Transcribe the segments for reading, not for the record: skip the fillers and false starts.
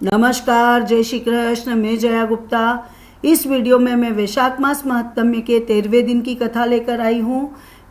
नमस्कार, जय श्री कृष्ण। मैं जया गुप्ता। इस वीडियो में मैं वैशाख मास महात्म्य के 13वें दिन की कथा लेकर आई हूँ।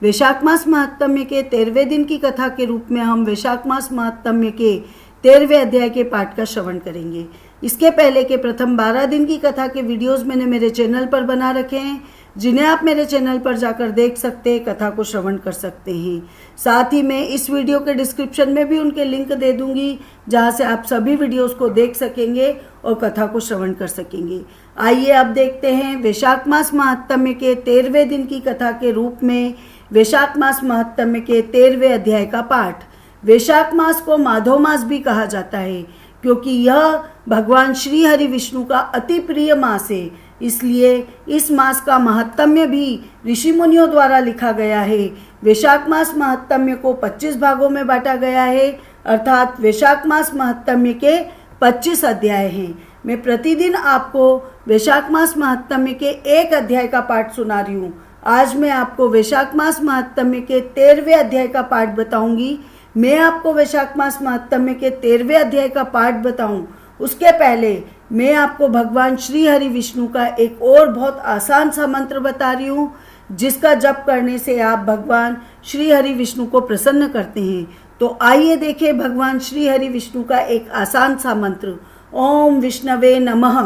वैशाख मास महात्म्य के 13वें दिन की कथा के रूप में हम वैशाख मास महात्म्य के 13वें अध्याय के पाठ का श्रवण करेंगे। इसके पहले के प्रथम 12 दिन की कथा के वीडियोस मैंने मेरे चैनल पर बना रखे हैं, जिन्हें आप मेरे चैनल पर जाकर देख सकते हैं, कथा को श्रवण कर सकते हैं। साथ ही मैं इस वीडियो के डिस्क्रिप्शन में भी उनके लिंक दे दूंगी, जहां से आप सभी वीडियोस को देख सकेंगे और कथा को श्रवण कर सकेंगे। आइए अब देखते हैं वैशाख मास महात्म्य के 13वें दिन की कथा के रूप में वैशाख मास महात्म्य के 13वें अध्याय का पाठ। वैशाख मास को माधव मास भी कहा जाता है, क्योंकि यह भगवान श्री हरि विष्णु का अति प्रिय मास है। इसलिए इस मास का महात्म्य भी ऋषि मुनियों द्वारा लिखा गया है। वैशाख मास महात्म्य को 25 भागों में बांटा गया है, अर्थात वैशाख मास महात्म्य के 25 अध्याय हैं। मैं प्रतिदिन आपको वैशाख मास महात्म्य के एक अध्याय का पाठ सुना रही हूँ। आज मैं आपको वैशाख मास महात्म्य के 13वें अध्याय का पाठ बताऊंगी। मैं आपको वैशाख मास महात्म्य के 13वें अध्याय का पाठ बताऊं, उसके पहले मैं आपको भगवान श्री हरि विष्णु का एक और बहुत आसान सा मंत्र बता रही हूँ, जिसका जप करने से आप भगवान श्री हरि विष्णु को प्रसन्न करते हैं। तो आइए देखें भगवान श्री हरि विष्णु का एक आसान सा मंत्र। ओम विष्णवे नमः।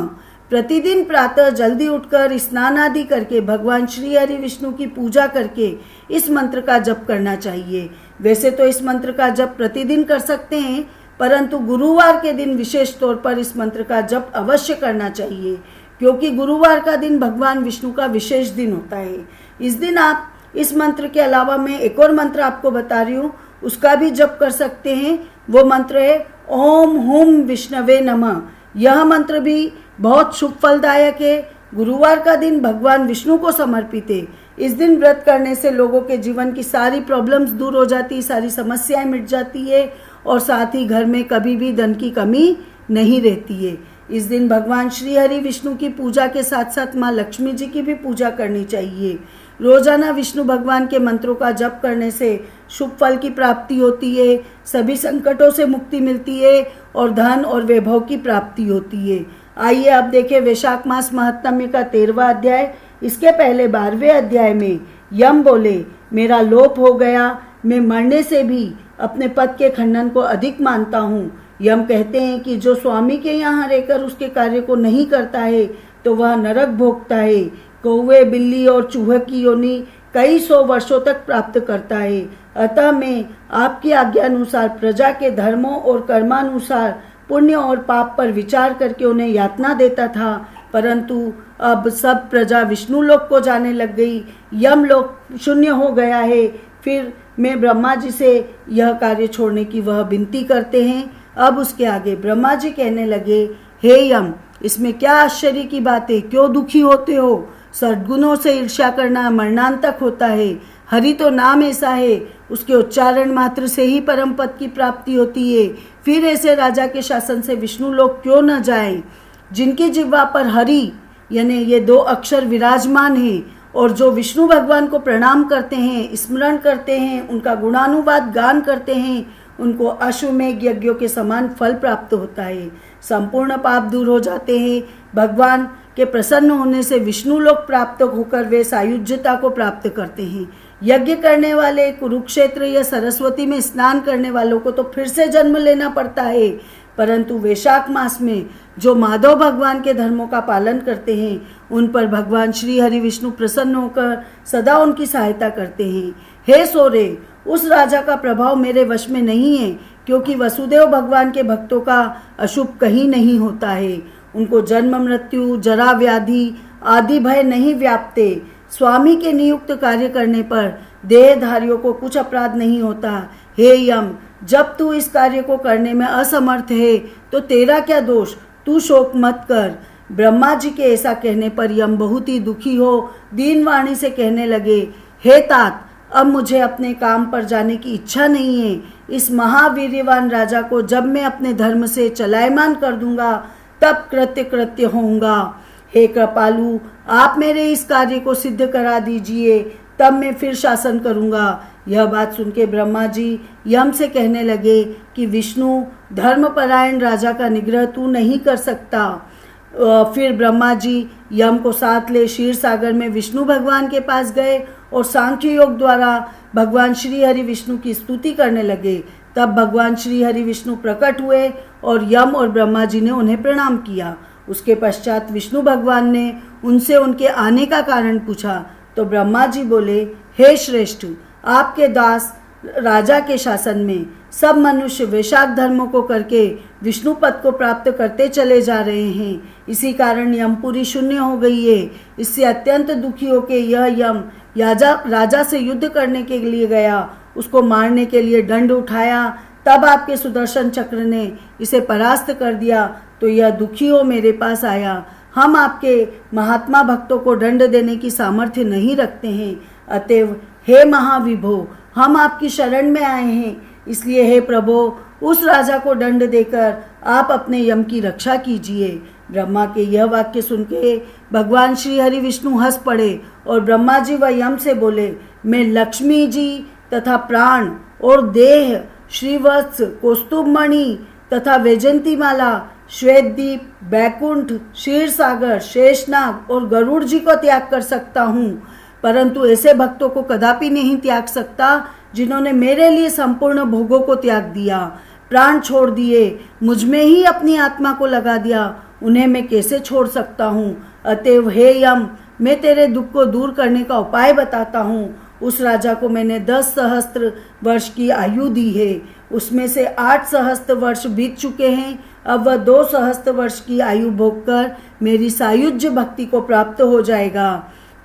प्रतिदिन प्रातः जल्दी उठकर स्नान आदि करके भगवान श्री हरि विष्णु की पूजा करके इस मंत्र का जप करना चाहिए। वैसे तो इस मंत्र का जप प्रतिदिन कर सकते हैं, परंतु गुरुवार के दिन विशेष तौर पर इस मंत्र का जप अवश्य करना चाहिए, क्योंकि गुरुवार का दिन भगवान विष्णु का विशेष दिन होता है। इस दिन आप इस मंत्र के अलावा मैं एक और मंत्र आपको बता रही हूँ, उसका भी जप कर सकते हैं। वो मंत्र है ओम हुम विष्णवे नमः। यह मंत्र भी बहुत शुभ फलदायक है। गुरुवार का दिन भगवान विष्णु को समर्पित है। इस दिन व्रत करने से लोगों के जीवन की सारी प्रॉब्लम्स दूर हो जाती, सारी समस्याएं मिट जाती है, और साथ ही घर में कभी भी धन की कमी नहीं रहती है। इस दिन भगवान श्री हरि विष्णु की पूजा के साथ साथ माँ लक्ष्मी जी की भी पूजा करनी चाहिए। रोजाना विष्णु भगवान के मंत्रों का जप करने से शुभ फल की प्राप्ति होती है, सभी संकटों से मुक्ति मिलती है और धन और वैभव की प्राप्ति होती है। आइए अब देखें वैशाख मास महात्म्य का 13वां अध्याय। इसके पहले 12वें अध्याय में यम बोले, मेरा लोप हो गया, मैं मरने से भी अपने पद के खंडन को अधिक मानता हूँ। यम कहते हैं कि जो स्वामी के यहाँ रहकर उसके कार्य को नहीं करता है तो वह नरक भोगता है। कौवे, बिल्ली और चूहे की योनि कई 100 वर्षों तक प्राप्त करता है। अतः मैं आपकी आज्ञा अनुसार प्रजा के धर्मों और कर्मानुसार पुण्य और पाप पर विचार करके उन्हें यातना देता था, परंतु अब सब प्रजा विष्णु लोक को जाने लग गई। यम लोक शून्य हो गया है। फिर मैं ब्रह्मा जी से यह कार्य छोड़ने की वह विनती करते हैं। अब उसके आगे ब्रह्मा जी कहने लगे, हे यम, इसमें क्या आश्चर्य की बात है? क्यों दुखी होते हो? सद्गुणों से ईर्ष्या करना मरणांतक होता है। हरि तो नाम ऐसा है, उसके उच्चारण मात्र से ही परम पद की प्राप्ति होती है। फिर ऐसे राजा के शासन से विष्णु लोक क्यों न जाए? जिनकी जिह्वा पर हरि यानी ये 2 अक्षर विराजमान हैं और जो विष्णु भगवान को प्रणाम करते हैं, स्मरण करते हैं, उनका गुणानुवाद गान करते हैं, उनको अश्वमेघ यज्ञों के समान फल प्राप्त होता है। संपूर्ण पाप दूर हो जाते हैं। भगवान के प्रसन्न होने से विष्णु लोक प्राप्त होकर वे सायुज्यता को प्राप्त करते हैं। यज्ञ करने वाले, कुरुक्षेत्र या सरस्वती में स्नान करने वालों को तो फिर से जन्म लेना पड़ता है, परंतु वैशाख मास में जो माधव भगवान के धर्मों का पालन करते हैं, उन पर भगवान श्री हरि विष्णु प्रसन्न होकर सदा उनकी सहायता करते हैं। हे सोरे, उस राजा का प्रभाव मेरे वश में नहीं है, क्योंकि वसुदेव भगवान के भक्तों का अशुभ कहीं नहीं होता है। उनको जन्म, मृत्यु, जरा, व्याधि आदि भय नहीं व्यापते। स्वामी के नियुक्त कार्य करने पर देहधारियों को कुछ अपराध नहीं होता। हे यम, जब तू इस कार्य को करने में असमर्थ है तो तेरा क्या दोष? तू शोक मत कर। ब्रह्मा जी के ऐसा कहने पर यम बहुत ही दुखी हो दीन वाणी से कहने लगे, हे तात, अब मुझे अपने काम पर जाने की इच्छा नहीं है। इस महावीर्यवान राजा को जब मैं अपने धर्म से चलायमान कर दूंगा तब कृत्य होऊंगा। हे कृपालु, आप मेरे इस कार्य को सिद्ध करा दीजिए, तब मैं फिर शासन करूंगा। यह बात सुन के ब्रह्मा जी यम से कहने लगे कि विष्णु, धर्मपरायण राजा का निग्रह तू नहीं कर सकता। फिर ब्रह्मा जी यम को साथ ले क्षीर सागर में विष्णु भगवान के पास गए और सांख्य योग द्वारा भगवान श्री हरि विष्णु की स्तुति करने लगे। तब भगवान श्री हरि विष्णु प्रकट हुए और यम और ब्रह्मा जी ने उन्हें प्रणाम किया। उसके पश्चात विष्णु भगवान ने उनसे उनके आने का कारण पूछा तो ब्रह्मा जी बोले, हे श्रेष्ठ, आपके दास राजा के शासन में सब मनुष्य वैशाख धर्मों को करके विष्णु पद को प्राप्त करते चले जा रहे हैं। इसी कारण यमपुरी शून्य हो गई है। इससे अत्यंत दुखी होकर यह यम राजा से युद्ध करने के लिए गया, उसको मारने के लिए दंड उठाया। तब आपके सुदर्शन चक्र ने इसे परास्त कर दिया तो यह दुखी हो मेरे पास आया। हम आपके महात्मा भक्तों को दंड देने की सामर्थ्य नहीं रखते हैं, अतएव हे महाविभो, हम आपकी शरण में आए हैं। इसलिए हे प्रभो, उस राजा को दंड देकर आप अपने यम की रक्षा कीजिए। ब्रह्मा के यह वाक्य सुन के भगवान श्री हरि विष्णु हंस पड़े और ब्रह्मा जी व यम से बोले, मैं लक्ष्मी जी तथा प्राण और देह, श्रीवत्स, कौस्तुभमणि तथा वैजंती माला, श्वेतदीप, बैकुंठ, क्षीर सागर, शेषनाग और गरुड़ जी को त्याग कर सकता हूँ, परंतु ऐसे भक्तों को कदापि नहीं त्याग सकता जिन्होंने मेरे लिए संपूर्ण भोगों को त्याग दिया, प्राण छोड़ दिए, मुझ में ही अपनी आत्मा को लगा दिया। उन्हें मैं कैसे छोड़ सकता हूँ? अतएव हे यम, मैं तेरे दुख को दूर करने का उपाय बताता हूँ। उस राजा को मैंने 10 सहस्त्र वर्ष की आयु दी है, उसमें से 8 सहस्त्र वर्ष बीत चुके हैं। अब वह 2 सहस्त्र वर्ष की आयु भोगकर मेरी सायुज्य भक्ति को प्राप्त हो जाएगा।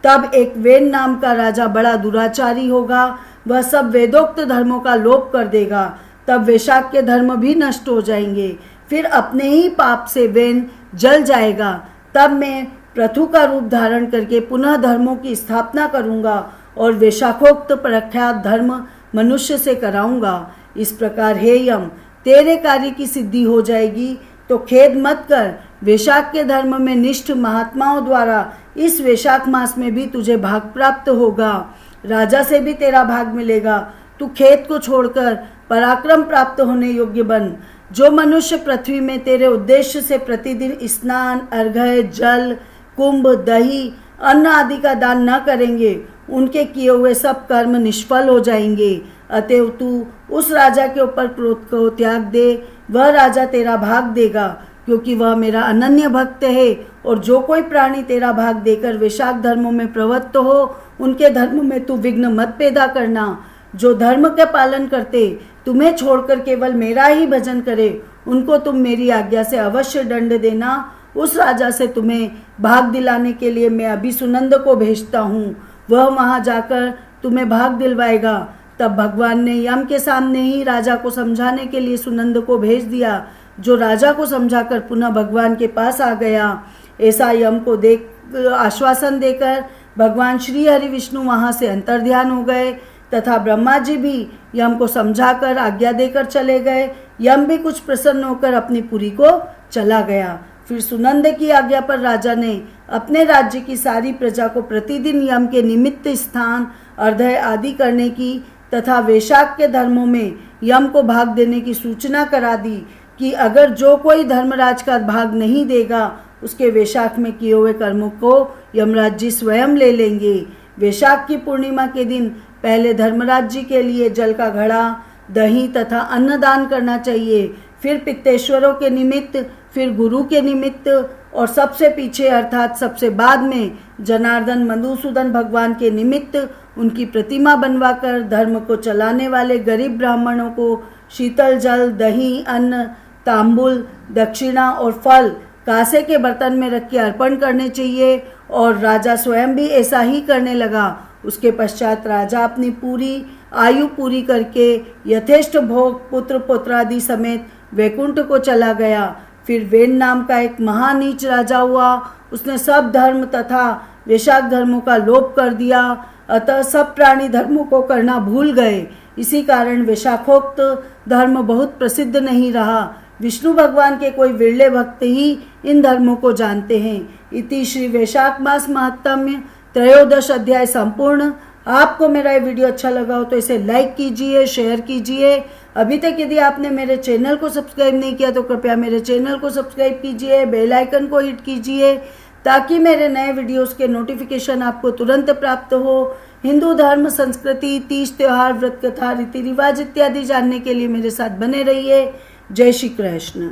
तब एक वेन नाम का राजा बड़ा दुराचारी होगा, वह सब वेदोक्त धर्मों का लोप कर देगा। तब वैशाख के धर्म भी नष्ट हो जाएंगे। फिर अपने ही पाप से वेन जल जाएगा। तब मैं पृथु का रूप धारण करके पुनः धर्मों की स्थापना करूंगा और वैशाखोक्त प्रख्यात धर्म मनुष्य से कराऊंगा। इस प्रकार हे यम, तेरे कार्य की सिद्धि हो जाएगी तो खेद मत कर। वैशाख के धर्म में निष्ठ महात्माओं द्वारा इस वैशाख मास में भी तुझे भाग प्राप्त होगा, राजा से भी तेरा भाग मिलेगा। तू खेद को छोड़कर पराक्रम प्राप्त होने योग्य बन। जो मनुष्य पृथ्वी में तेरे उद्देश्य से प्रतिदिन स्नान, अर्घ्य, जल, कुंभ, दही, अन्न आदि का दान न करेंगे, उनके किए हुए सब कर्म निष्फल हो जाएंगे। अतएव तू उस राजा के ऊपर क्रोध को त्याग दे, वह राजा तेरा भाग देगा, क्योंकि वह मेरा अनन्य भक्त है। और जो कोई प्राणी तेरा भाग देकर वैशाख धर्मों में प्रवृत्त हो, उनके धर्म में तू विघ्न मत पैदा करना। जो धर्म के पालन करते तुम्हें छोड़कर केवल मेरा ही भजन करे, उनको तुम मेरी आज्ञा से अवश्य दंड देना। उस राजा से तुम्हें भाग दिलाने के लिए मैं अभी सुनंद को भेजता हूँ, वह वहाँ जाकर तुम्हें भाग दिलवाएगा। तब भगवान ने यम के सामने ही राजा को समझाने के लिए सुनंद को भेज दिया, जो राजा को समझाकर पुनः भगवान के पास आ गया। ऐसा यम को आश्वासन देकर भगवान श्री हरि विष्णु वहाँ से अंतर्ध्यान हो गए तथा ब्रह्मा जी भी यम को समझाकर आज्ञा देकर चले गए। यम भी कुछ प्रसन्न होकर अपनी पुरी को चला गया। फिर सुनंद की आज्ञा पर राजा ने अपने राज्य की सारी प्रजा को प्रतिदिन यम के निमित्त स्नान, अर्घ्य आदि करने की तथा वैशाख के धर्मों में यम को भाग देने की सूचना करा दी कि अगर जो कोई धर्मराज का भाग नहीं देगा, उसके वैशाख में किए हुए कर्मों को यमराज जी स्वयं ले लेंगे। वैशाख की पूर्णिमा के दिन पहले धर्मराज जी के लिए जल का घड़ा, दही तथा अन्नदान करना चाहिए। फिर पित्तेश्वरों के निमित्त, फिर गुरु के निमित्त और सबसे पीछे अर्थात सबसे बाद में जनार्दन मधुसूदन भगवान के निमित्त उनकी प्रतिमा बनवाकर धर्म को चलाने वाले गरीब ब्राह्मणों को शीतल जल, दही, अन्न, तांबुल, दक्षिणा और फल कांसे के बर्तन में रख के अर्पण करने चाहिए। और राजा स्वयं भी ऐसा ही करने लगा। उसके पश्चात राजा अपनी पूरी आयु पूरी करके यथेष्ट भोग पुत्र पुत्रादि समेत वैकुंठ को चला गया। फिर वेन नाम का एक महानीच राजा हुआ। उसने सब धर्म तथा वैशाख धर्मों का लोप कर दिया, अतः सब प्राणी धर्मों को करना भूल गए। इसी कारण वैशाखोक्त धर्म बहुत प्रसिद्ध नहीं रहा। विष्णु भगवान के कोई विरले भक्त ही इन धर्मों को जानते हैं। इति श्री वैशाख मास महात्म्य 13 अध्याय संपूर्ण। आपको मेरा ये वीडियो अच्छा लगा हो तो इसे लाइक कीजिए, शेयर कीजिए। अभी तक यदि आपने मेरे चैनल को सब्सक्राइब नहीं किया तो कृपया मेरे चैनल को सब्सक्राइब कीजिए, बेल आइकन को हिट कीजिए ताकि मेरे नए वीडियोस के नोटिफिकेशन आपको तुरंत प्राप्त हो। हिंदू धर्म, संस्कृति, तीज त्योहार, व्रत कथा, रीति रिवाज इत्यादि जानने के लिए मेरे साथ बने रहिए। जय श्री कृष्ण।